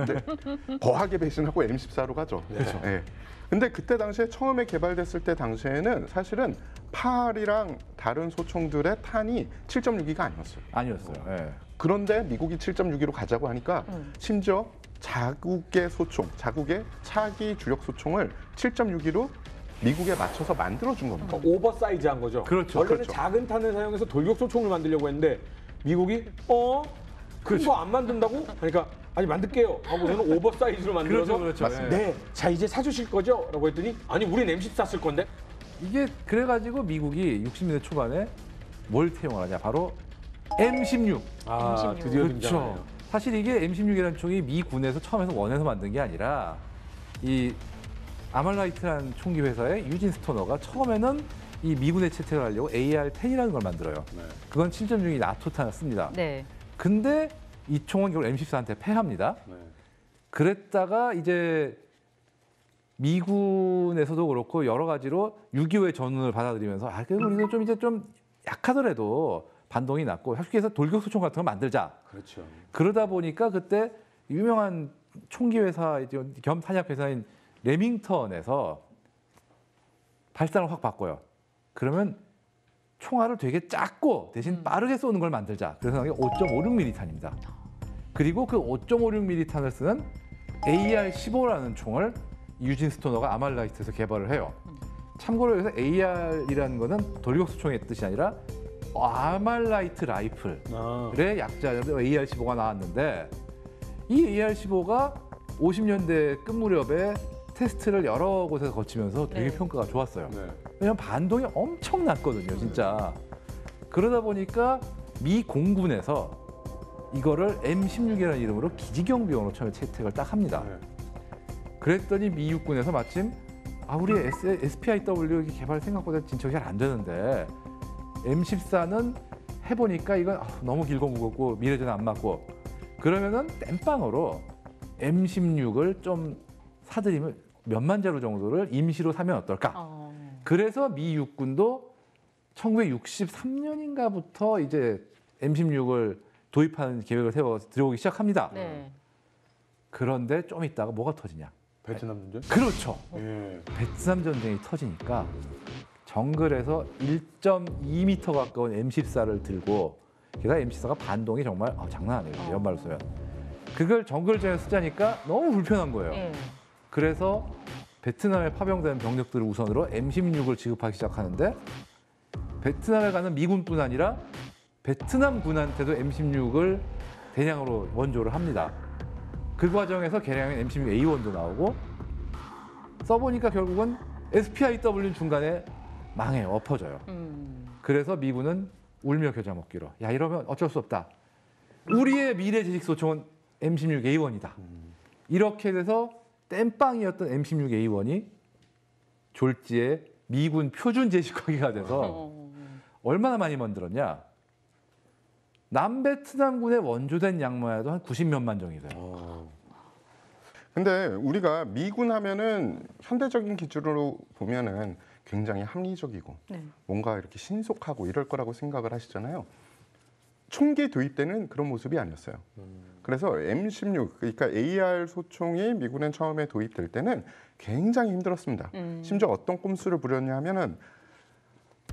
네. 거하게 배신하고 M14로 가죠. 그렇죠. 네. 근데 그때 당시에 처음에 개발됐을 때 당시에는 사실은 팔이랑 다른 소총들의 탄이 7.62가 아니었어요. 아니었어요. 예. 그런데 미국이 7.62로 가자고 하니까 심지어 자국의 소총, 자국의 차기 주력 소총을 7.62로 미국에 맞춰서 만들어준 겁니다. 오버사이즈한 거죠. 그렇죠. 원래는 그렇죠. 작은 탄을 사용해서 돌격 소총을 만들려고 했는데 미국이 큰 거 안 만든다고? 그러니까 아니 만들게요 하고서는 오버사이즈로 만들어서 그렇죠. 네, 자 이제 사주실 거죠? 라고 했더니 아니 우린 M14 쓸 건데 이게 그래가지고 미국이 60년대 초반에 뭘 태용을 하냐? 바로 M16. 아, 드디어 등장해요. 그렇죠. 사실 이게 M16이라는 총이 미 군에서 처음에서 원해서 만든 게 아니라 이 아말라이트라는 총기 회사의 유진 스토너가 처음에는 이 미군에 채택을 하려고 AR-10이라는 걸 만들어요. 네. 그건 7.62 나토탄을 씁니다. 네. 근데 이 총은 결국 M14한테 패합니다. 네. 그랬다가 이제 미군에서도 그렇고 여러 가지로 6.25의 전운을 받아들이면서 그래도 우리도 좀 이제 좀 약하더라도 반동이 났고 쉽게 해서 돌격소총 같은 거 만들자. 그렇죠. 그러다 보니까 그때 유명한 총기 회사 겸 탄약 회사인 레밍턴에서 발상을 확 바꿔요. 그러면 총알을 되게 작고 대신 빠르게 쏘는 걸 만들자. 그래서 나온 게 5.56mm 탄입니다. 그리고 그 5.56mm 탄을 쓰는 AR-15라는 총을 유진 스토너가 아말라이트에서 개발을 해요. 참고로 여기서 AR이라는 거는 돌격소총의 뜻이 아니라 아말라이트 라이플의 약자로 AR-15가 나왔는데 이 AR-15가 50년대 끝 무렵에 테스트를 여러 곳에서 거치면서 되게 네. 평가가 좋았어요. 네. 왜냐면 반동이 엄청 났거든요, 진짜. 그러다 보니까 미 공군에서 이거를 M16이라는 이름으로 기지경비용으로 처음에 채택을 딱 합니다. 네. 그랬더니 미 육군에서 마침 우리 SPIW 개발 생각보다 진척이 잘 안 되는데 M14는 해보니까 이건 너무 길고 무겁고 미래전 안 맞고 그러면은 땜빵으로 M16을 좀 사들이면 몇만 자루 정도를 임시로 사면 어떨까? 그래서 미 육군도 1963년인가부터 이제 M16을 도입하는 계획을 세워 들어오기 시작합니다. 네. 그런데 좀 있다가 뭐가 터지냐? 베트남 전쟁? 그렇죠. 예. 베트남 전쟁이 터지니까 정글에서 1.2m 가까운 M14를 들고 게다가 M14가 반동이 정말 장난 아니에요. 연말로 쏘면. 그걸 정글전에 쓰자니까 너무 불편한 거예요. 네. 그래서 베트남에 파병된 병력들을 우선으로 M16을 지급하기 시작하는데 베트남에 가는 미군뿐 아니라 베트남 군한테도 M16을 대량으로 원조를 합니다. 그 과정에서 개량인 M16A1도 나오고 써보니까 결국은 SPIW는 중간에 망해요. 엎어져요. 그래서 미군은 울며 겨자 먹기로 야 이러면 어쩔 수 없다. 우리의 미래 제식 소총은 M16A1이다. 이렇게 돼서 땜빵이었던 M16A1이 졸지에 미군 표준 제식화기가 돼서 얼마나 많이 만들었냐. 남베트남군의 원조된 양만 해도 한 90몇만 정이 돼요. 근데 우리가 미군 하면은 현대적인 기준으로 보면은 굉장히 합리적이고 네. 뭔가 이렇게 신속하고 이럴 거라고 생각을 하시잖아요. 총기 도입 때는 그런 모습이 아니었어요. 그래서 M16, 그러니까 AR 소총이 미군에 처음에 도입될 때는 굉장히 힘들었습니다. 심지어 어떤 꼼수를 부렸냐 하면은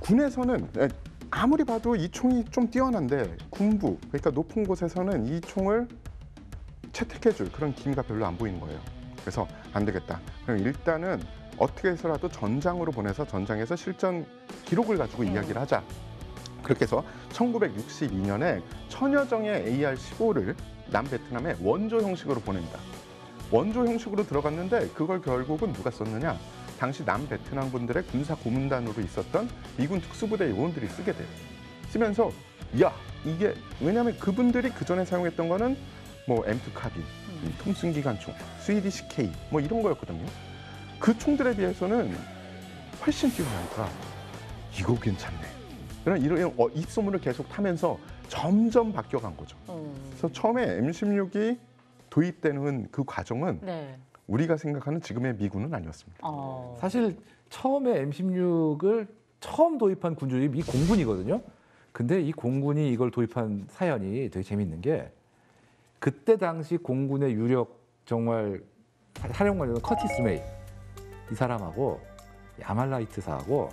군에서는 아무리 봐도 이 총이 좀 뛰어난데 군부, 그러니까 높은 곳에서는 이 총을 채택해줄 그런 기미가 별로 안 보이는 거예요. 그래서 안 되겠다. 그럼 일단은 어떻게 해서라도 전장으로 보내서 전장에서 실전 기록을 가지고 이야기를 하자. 그렇게 해서 1962년에 천여정의 AR-15를 남베트남에 원조 형식으로 보냅니다. 원조 형식으로 들어갔는데 그걸 결국은 누가 썼느냐? 당시 남베트남 분들의 군사 고문단으로 있었던 미군 특수부대 요원들이 쓰게 돼요. 쓰면서 야 이게 왜냐하면 그분들이 그 전에 사용했던 거는 뭐 M2 카빈, 톰슨 기관총, 스위디시 K 뭐 이런 거였거든요. 그 총들에 비해서는 훨씬 뛰어나니까 이거 괜찮네. 이런 입소문을 계속 타면서 점점 바뀌어간 거죠. 그래서 처음에 M16이 도입되는 그 과정은 네. 우리가 생각하는 지금의 미군은 아니었습니다. 사실 처음에 M16을 처음 도입한 군주이 미 공군이거든요. 근데 이 공군이 이걸 도입한 사연이 되게 재밌는 게 그때 당시 공군의 유력 정말 사령관이었던 커티스 메이 이 사람하고 아말라이트사하고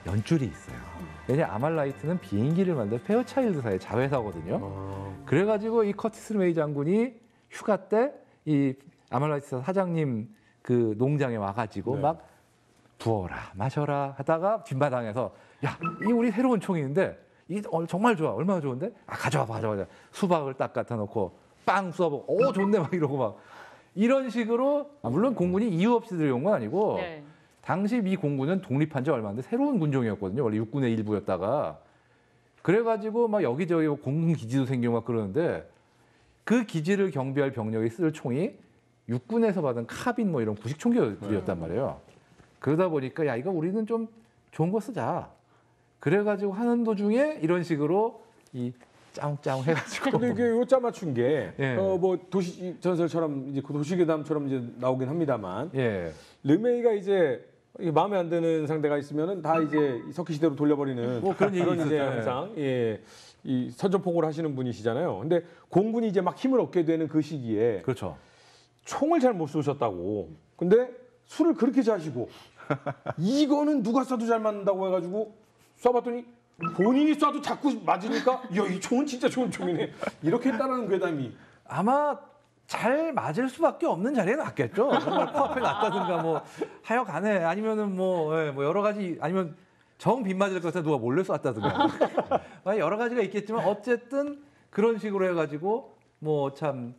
연줄이 있어요. 왜냐 아말라이트는 비행기를 만든 페어차일드사의 자회사거든요. 그래가지고 이 커티스 메이 장군이 휴가 때 이 아말라이트사 사장님 그 농장에 와가지고 네. 막 부어라 마셔라 하다가 뒷마당에서 야, 이 우리 새로운 총인데 이 정말 좋아 얼마나 좋은데 가져와 가져와 수박을 딱 갖다 놓고 빵 쏘아보고 좋네 막 이러고 막 이런 식으로 물론 공군이 이유 없이 들여온 건 아니고 네. 당시 미 공군은 독립한 지 얼마 안 돼 새로운 군종이었거든요. 원래 육군의 일부였다가 그래가지고 막 여기저기 공군 기지도 생기고 막 그러는데 그 기지를 경비할 병력이 쓸 총이 육군에서 받은 카빈 뭐 이런 구식 총기였단 말이에요. 그러다 보니까 야 이거 우리는 좀 좋은 거 쓰자. 그래가지고 하는 도중에 이런 식으로 이 짱짱 해가지고. 근데 이게 요짜 맞춘 게 예. 뭐 도시 전설처럼 이제 도시괴담처럼 이제 나오긴 합니다만 예. 르메이가 이제 마음에 안 드는 상대가 있으면은 다 이제 석기 시대로 돌려버리는 뭐 그런 얘기 이제 있었잖아요. 항상 이 선전포고를 하시는 분이시잖아요. 근데 공군이 이제 막 힘을 얻게 되는 그 시기에 그렇죠. 총을 잘 못 쏘셨다고. 근데 술을 그렇게 자시고 이거는 누가 쏴도 잘 맞는다고 해가지고 쏴봤더니 본인이 쏴도 자꾸 맞으니까 야, 이 총은 진짜 좋은 총이네. 이렇게 했다는 괴담이. 아마 잘 맞을 수밖에 없는 자리에 놨겠죠. 정말 코앞에 놨다든가 뭐 하여간에 아니면은 뭐 여러 가지 아니면 정 빗 맞을 것 같아 누가 몰래 쐈다든가 여러 가지가 있겠지만 어쨌든 그런 식으로 해가지고 뭐 참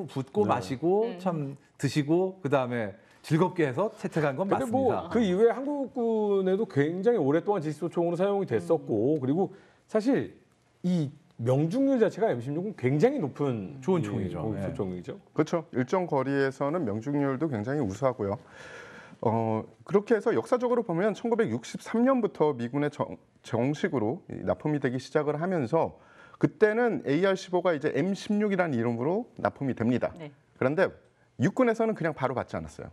붓고 네. 마시고 참 드시고 그 다음에 즐겁게 해서 채택한 건 근데 맞습니다. 뭐 그 이후에 한국군에도 굉장히 오랫동안 지시소총으로 사용이 됐었고 그리고 사실 이 명중률 자체가 M16은 굉장히 높은 좋은 총이죠. 예. 소총이죠. 그렇죠. 일정 거리에서는 명중률도 굉장히 우수하고요. 그렇게 해서 역사적으로 보면 1963년부터 미군의 정식으로 납품이 되기 시작을 하면서 그때는 AR-15가 이제 M16이라는 이름으로 납품이 됩니다. 네. 그런데 육군에서는 그냥 바로 받지 않았어요.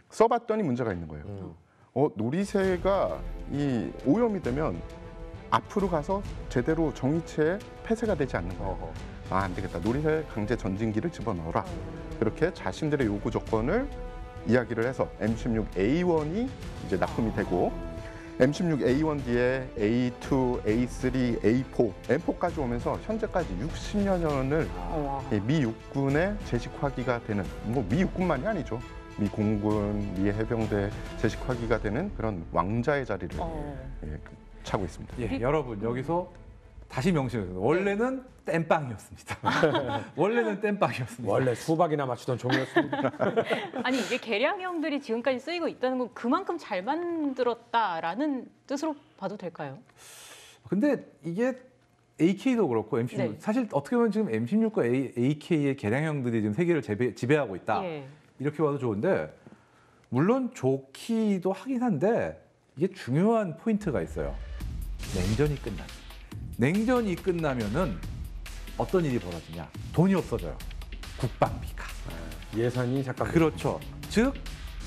써봤더니 문제가 있는 거예요. 놀이새가 이 오염이 되면 앞으로 가서 제대로 정의체에 폐쇄가 되지 않는 거예요. 안 되겠다. 놀이새 강제 전진기를 집어넣어라. 그렇게 자신들의 요구 조건을 이야기를 해서 M16A1이 이제 납품이 되고 M16A1 뒤에 A2, A3, A4, M4까지 오면서 현재까지 60여 년을 미 육군의 제식화기가 되는 뭐 미 육군만이 아니죠. 미 공군, 미 해병대 제식화기가 되는 그런 왕자의 자리를 차고 있습니다. 예, 여러분 여기서 다시 명심해서 원래는 땜빵이었습니다. 원래는 땜빵이었습니다. 원래 수박이나 맞추던 총이었습니다. 아니 이게 개량형들이 지금까지 쓰이고 있다는 건 그만큼 잘 만들었다라는 뜻으로 봐도 될까요? 근데 이게 AK도 그렇고 M16 네. 사실 어떻게 보면 지금 M16과 AK의 개량형들이 지금 세계를 지배하고 있다. 예. 이렇게 봐도 좋은데 물론 좋기도 하긴 한데 이게 중요한 포인트가 있어요. 냉전이 끝나. 냉전이 끝나면은 어떤 일이 벌어지냐? 돈이 없어져요. 국방비가. 예산이 잠깐. 그렇죠. 즉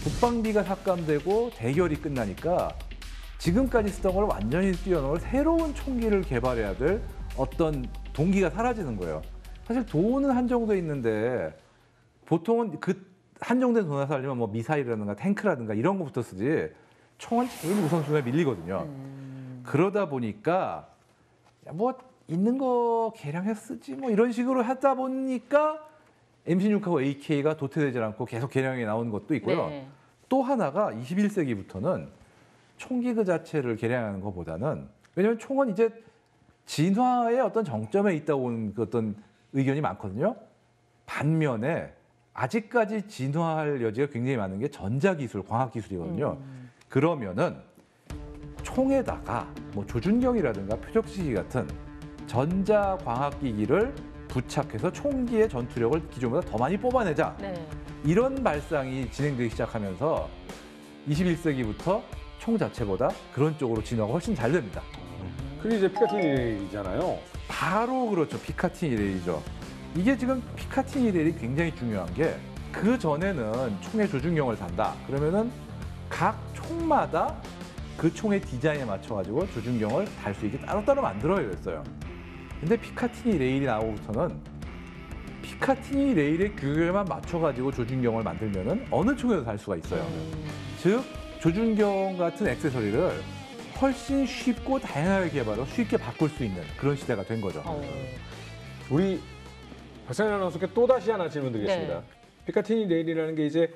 국방비가 삭감되고 대결이 끝나니까 지금까지 쓰던 걸 완전히 뛰어넘을 새로운 총기를 개발해야 될 어떤 동기가 사라지는 거예요. 사실 돈은 한정돼 있는데 보통은 그 한정된 돈을 살려면 뭐 미사일이라든가 탱크라든가 이런 것부터 쓰지 총은 제일 우선순위에 밀리거든요. 그러다 보니까 야, 뭐 있는 거 개량해서 쓰지 뭐 이런 식으로 하다 보니까 M16하고 AK가 도태되지 않고 계속 개량이 나오는 것도 있고요. 네. 또 하나가 21세기부터는 총기 그 자체를 개량하는 것보다는 왜냐하면 총은 이제 진화의 어떤 정점에 있다고 온 그 어떤 의견이 많거든요. 반면에 아직까지 진화할 여지가 굉장히 많은 게 전자기술, 과학기술이거든요. 그러면은 총에다가 뭐 조준경이라든가 표적시기 같은 전자광학기기를 부착해서 총기의 전투력을 기존보다 더 많이 뽑아내자. 네. 이런 발상이 진행되기 시작하면서 21세기부터 총 자체보다 그런 쪽으로 진화가 훨씬 잘 됩니다. 그게 이제 피카티니잖아요. 바로 그렇죠. 피카티니 레이저. 이게 지금 피카티니 레일이 굉장히 중요한 게 그 전에는 총의 조준경을 단다. 그러면은 각 총마다 그 총의 디자인에 맞춰가지고 조준경을 달 수 있게 따로따로 만들어야 됐어요. 근데 피카티니 레일이 나오고부터는 피카티니 레일의 규격에만 맞춰가지고 조준경을 만들면은 어느 총에도 달 수가 있어요. 즉 조준경 같은 액세서리를 훨씬 쉽고 다양하게 개발하고 쉽게 바꿀 수 있는 그런 시대가 된 거죠. 우리 박상현 아나운서께 또 다시 하나 질문 드리겠습니다. 네. 피카티니 레일이라는 게 이제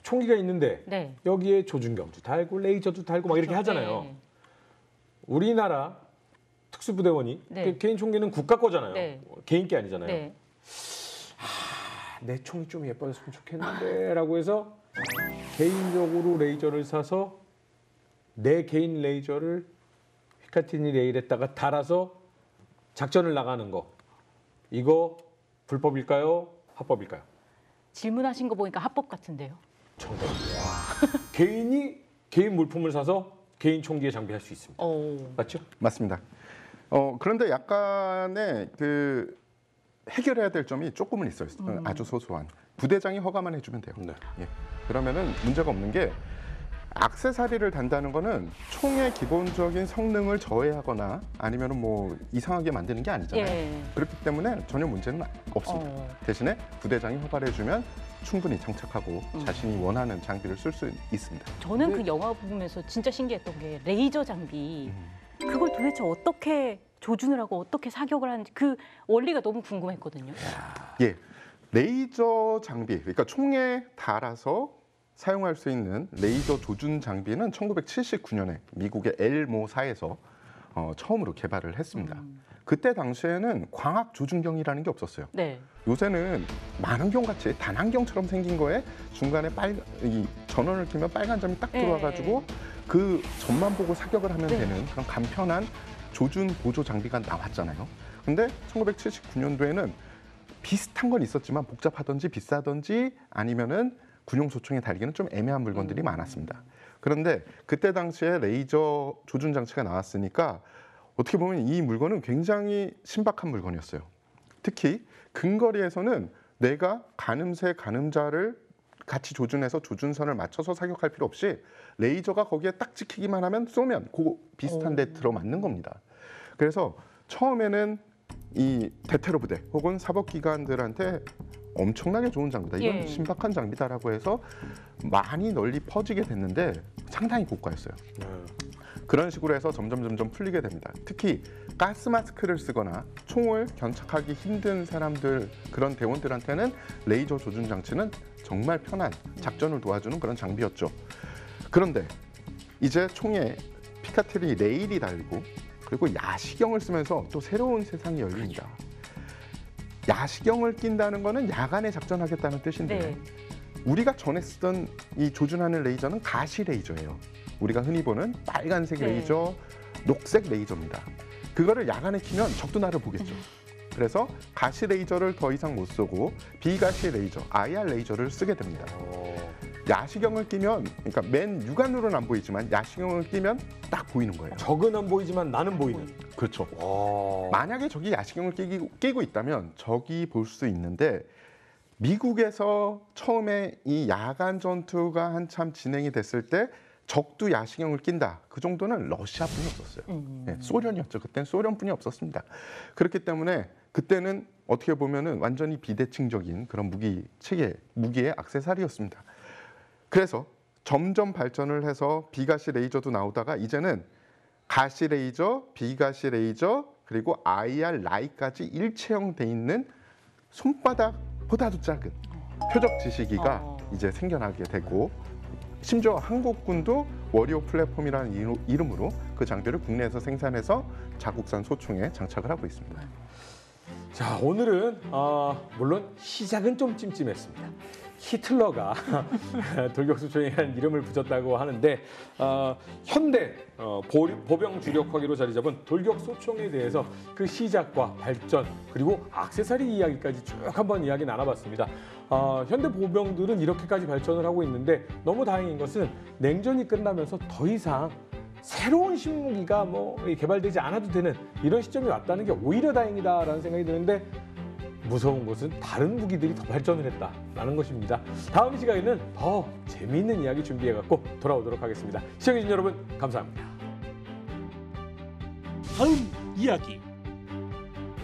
총기가 있는데 네. 여기에 조준경도 달고 레이저도 달고 막 이렇게 하잖아요. 네. 우리나라 특수부대원이 네. 개인 총기는 국가 거잖아요. 네. 개인 게 아니잖아요. 네. 내 총이 좀 예뻐졌으면 좋겠는데 라고 해서 개인적으로 레이저를 사서 내 개인 레이저를 피카티니 레일에다가 달아서 작전을 나가는 거 이거 불법일까요? 합법일까요? 질문하신 거 보니까 합법 같은데요. 정답입니다. 개인이 개인 물품을 사서 개인 총기에 장비할 수 있습니다. 맞죠? 맞습니다. 그런데 약간의 그 해결해야 될 점이 조금은 있어요. 아주 소소한. 부대장이 허가만 해주면 돼요. 네. 예. 그러면은 문제가 없는 게 액세서리를 단다는 거는 총의 기본적인 성능을 저해하거나 아니면은 뭐 이상하게 만드는 게 아니잖아요. 예. 그렇기 때문에 전혀 문제는 없습니다. 대신에 부대장이 허가를 해주면 충분히 장착하고 자신이 원하는 장비를 쓸 수 있습니다. 저는 그 영화 보면서 진짜 신기했던 게 레이저 장비. 그걸 도대체 어떻게 조준을 하고 어떻게 사격을 하는지 그 원리가 너무 궁금했거든요. 예, 레이저 장비, 그러니까 총에 달아서 사용할 수 있는 레이저 조준 장비는 1979년에 미국의 엘모사에서 처음으로 개발을 했습니다. 그때 당시에는 광학 조준경이라는 게 없었어요. 네. 요새는 만원경 같이 단안경처럼 생긴 거에 중간에 이 전원을 켜면 빨간 점이 딱 들어와가지고 그 점만 보고 사격을 하면 되는 그런 간편한 조준 보조 장비가 나왔잖아요. 근데 1979년도에는 비슷한 건 있었지만 복잡하든지 비싸든지 아니면은 군용소총에 달기는 좀 애매한 물건들이 많았습니다. 그런데 그때 당시에 레이저 조준 장치가 나왔으니까 어떻게 보면 이 물건은 굉장히 신박한 물건이었어요. 특히 근거리에서는 내가 가늠새, 가늠자를 같이 조준해서 조준선을 맞춰서 사격할 필요 없이 레이저가 거기에 딱 찍히기만 하면 쏘면 그 비슷한 데 들어맞는 겁니다. 그래서 처음에는 이 대테러 부대 혹은 사법기관들한테 엄청나게 좋은 장비다. 이건 신박한 장비다라고 해서 많이 널리 퍼지게 됐는데 상당히 고가였어요. 그런 식으로 해서 점점 풀리게 됩니다. 특히 가스 마스크를 쓰거나 총을 견착하기 힘든 사람들, 그런 대원들한테는 레이저 조준 장치는 정말 편한 작전을 도와주는 그런 장비였죠. 그런데 이제 총에 피카티니 레일이 달리고 그리고 야시경을 쓰면서 또 새로운 세상이 열립니다. 야시경을 낀다는 거는 야간에 작전하겠다는 뜻인데 우리가 전에 쓰던 이 조준하는 레이저는 가시 레이저예요. 우리가 흔히 보는 빨간색 레이저, 녹색 레이저입니다. 그거를 야간에 켜면 적도 나를 보겠죠. 그래서 가시 레이저를 더 이상 못 쓰고 비가시 레이저, IR 레이저를 쓰게 됩니다. 야시경을 끼면, 그러니까 맨 육안으로는 안 보이지만 야시경을 끼면 딱 보이는 거예요. 적은 안 보이지만 나는 보이는. 그렇죠. 만약에 적이 야시경을 끼고 있다면 적이 볼 수 있는데 미국에서 처음에 이 야간 전투가 한참 진행이 됐을 때 적도 야시경을 낀다. 그 정도는 러시아뿐이 없었어요. 네, 소련이었죠. 그때는 소련뿐이 없었습니다. 그렇기 때문에 그때는 어떻게 보면은 완전히 비대칭적인 그런 무기의 액세서리였습니다. 그래서 점점 발전을 해서 비가시 레이저도 나오다가 이제는 가시 레이저, 비가시 레이저, 그리고 IR 라이까지 일체형 돼 있는 손바닥보다도 작은 표적 지시기가 이제 생겨나게 되고, 심지어 한국군도 워리어 플랫폼이라는 이름으로 그 장비를 국내에서 생산해서 자국산 소총에 장착을 하고 있습니다. 자, 오늘은 물론 시작은 좀 찜찜했습니다. 히틀러가 돌격소총이라는 이름을 붙였다고 하는데 현대 보병 주력화기로 자리 잡은 돌격소총에 대해서 그 시작과 발전 그리고 액세서리 이야기까지 쭉 한번 이야기 나눠봤습니다. 현대 보병들은 이렇게까지 발전을 하고 있는데 너무 다행인 것은 냉전이 끝나면서 더 이상 새로운 신무기가 개발되지 않아도 되는 이런 시점이 왔다는 게 오히려 다행이다라는 생각이 드는데, 무서운 것은 다른 무기들이 더 발전을 했다라는 것입니다. 다음 시간에는 더 재미있는 이야기 준비해갖고 돌아오도록 하겠습니다. 시청해주신 여러분 감사합니다. 다음 이야기.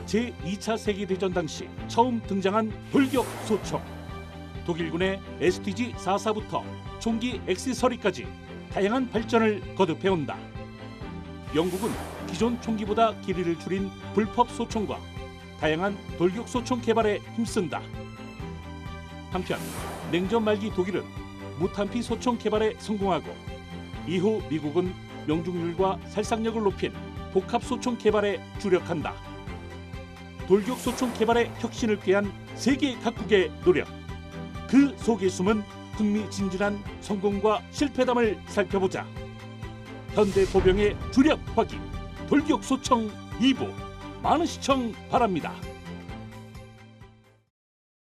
제2차 세계대전 당시 처음 등장한 돌격 소총. 독일군의 STG-44부터 총기 액세서리까지 다양한 발전을 거듭해온다. 영국은 기존 총기보다 길이를 줄인 불법 소총과 다양한 돌격 소총 개발에 힘쓴다. 한편 냉전 말기 독일은 무탄피 소총 개발에 성공하고, 이후 미국은 명중률과 살상력을 높인 복합 소총 개발에 주력한다. 돌격 소총 개발에 혁신을 꾀한 세계 각국의 노력. 그 속에 숨은 흥미진진한 성공과 실패담을 살펴보자. 현대 보병의 주력 화기 돌격 소총 2부 많은 시청 바랍니다.